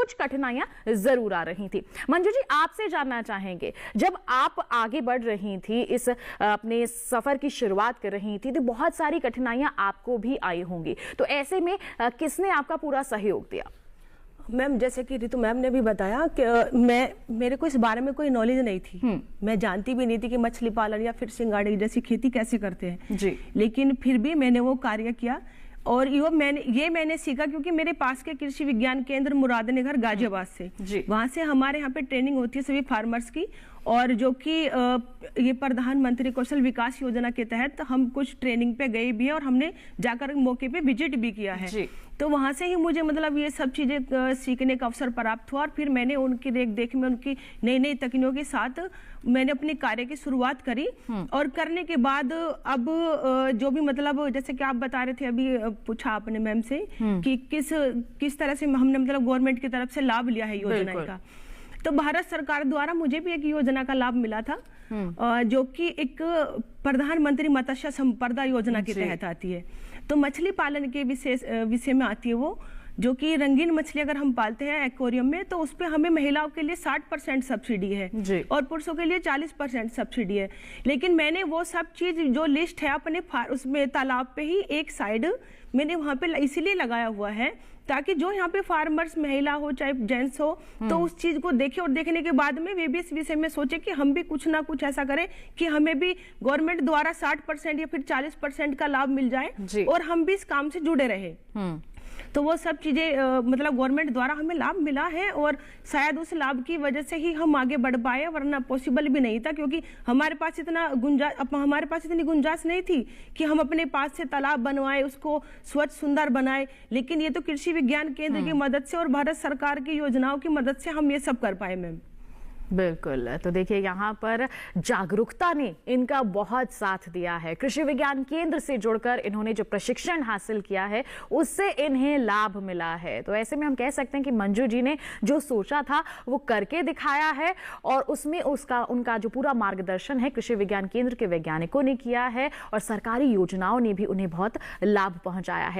कुछ कठिनाइयां जरूर आ रही थी। मंजू जी, आपसे जानना चाहेंगे, जब आप आगे बढ़ रही थी, इस अपने सफर की शुरुआत कर रही थी, तो बहुत सारी कठिनाइयां आपको भी आई होंगी, तो ऐसे में किसने आपका पूरा सहयोग दिया? मैम, जैसे कि रितु मैम ने भी बताया कि मेरे को इस बारे में कोई नॉलेज नहीं थी। मैं जानती भी नहीं थी कि मछली पालन या फिर सिंगाड़े जैसी खेती कैसे करते हैं जी। लेकिन फिर भी मैंने वो कार्य किया और मैंने सीखा क्योंकि मेरे पास के कृषि विज्ञान केंद्र मुरादनगर गाजियाबाद से, वहां से हमारे यहाँ पे ट्रेनिंग होती है सभी फार्मर्स की, और जो कि ये प्रधानमंत्री कौशल विकास योजना के तहत हम कुछ ट्रेनिंग पे गए भी हैं और हमने जाकर मौके पे विजिट भी किया है। तो वहां से ही मुझे मतलब ये सब चीजें सीखने का अवसर प्राप्त हुआ और फिर मैंने उनकी देख में उनकी नई नई तकनीकों के साथ मैंने अपने कार्य की शुरुआत करी। और करने के बाद अब जो भी मतलब जैसे कि आप बता रहे थे अभी, पूछा आपने मैम से कि किस तरह से हमने मतलब गवर्नमेंट की तरफ से लाभ लिया है योजना का, तो भारत सरकार द्वारा मुझे भी एक योजना का लाभ मिला था जो कि एक प्रधानमंत्री मत्स्य संपदा योजना के तहत आती है। तो मछली पालन के विषय में आती है वो, जो कि रंगीन मछली अगर हम पालते हैं एक्वेरियम में तो उस पे हमें महिलाओं के लिए 60% सब्सिडी है और पुरुषों के लिए 40% सब्सिडी है। लेकिन मैंने वो सब चीज जो लिस्ट है अपने उसमें तालाब पे ही एक साइड मैंने वहां पे इसीलिए लगाया हुआ है ताकि जो यहाँ पे फार्मर्स महिला हो चाहे जेंट्स हो तो उस चीज को देखे और देखने के बाद में वे भी इस विषय में सोचे कि हम भी कुछ ना कुछ ऐसा करें कि हमें भी गवर्नमेंट द्वारा 60% या फिर 40% का लाभ मिल जाए और हम भी इस काम से जुड़े रहे। तो वो सब चीजें मतलब गवर्नमेंट द्वारा हमें लाभ मिला है और शायद उस लाभ की वजह से ही हम आगे बढ़ पाए, वरना पॉसिबल भी नहीं था क्योंकि हमारे पास इतनी गुंजाइश नहीं थी कि हम अपने पास से तालाब बनवाए, उसको स्वच्छ सुंदर बनाए। लेकिन ये तो कृषि विज्ञान केंद्र की मदद से और भारत सरकार की योजनाओं की मदद से हम ये सब कर पाए मैम। बिल्कुल, तो देखिए यहाँ पर जागरूकता ने इनका बहुत साथ दिया है। कृषि विज्ञान केंद्र से जुड़कर इन्होंने जो प्रशिक्षण हासिल किया है उससे इन्हें लाभ मिला है। तो ऐसे में हम कह सकते हैं कि मंजू जी ने जो सोचा था वो करके दिखाया है और उसमें उनका जो पूरा मार्गदर्शन है कृषि विज्ञान केंद्र के वैज्ञानिकों ने किया है और सरकारी योजनाओं ने भी उन्हें बहुत लाभ पहुंचाया है।